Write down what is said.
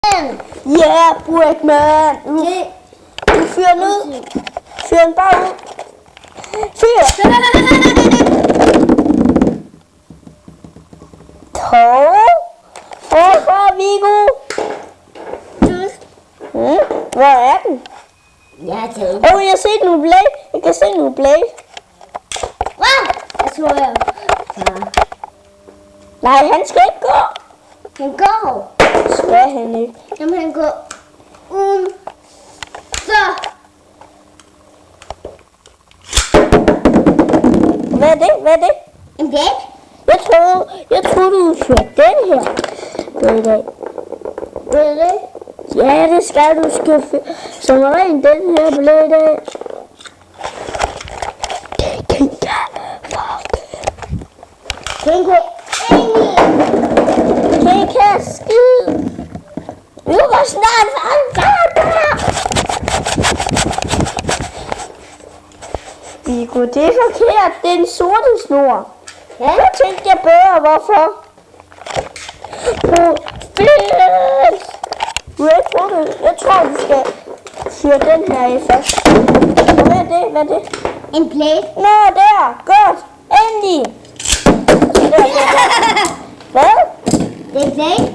Ja, Brickman. Du fyrer den ud. Fyr den bare ud. Fyr. Hvorfor, Viggo? Hvor er den? Jeg tager den. Jeg ser nu Blade. Jeg kan se nu Blade. Jeg tror jeg. Nej, han skal ikke gå. Han går. Skal han ikke? Jamen han går ud. Så. Hvad er det? Hvad er det? En blæk. Jeg troede du skulle den her. Blade. Blade. Ja, det skal du skuffe. Som rent den her Blade. Den går ind. Det kan skide. Vi går snart frem. Viggo, det er forkert. Det er en sorte snor. Ja. Jeg tænkte jeg bedre, hvorfor? Jeg tror, du skal fyre den her i først. Hvad er det? Hvad er det? En blæk. Nå, der. Godt. Endelig. Hvad? Det er en blæk.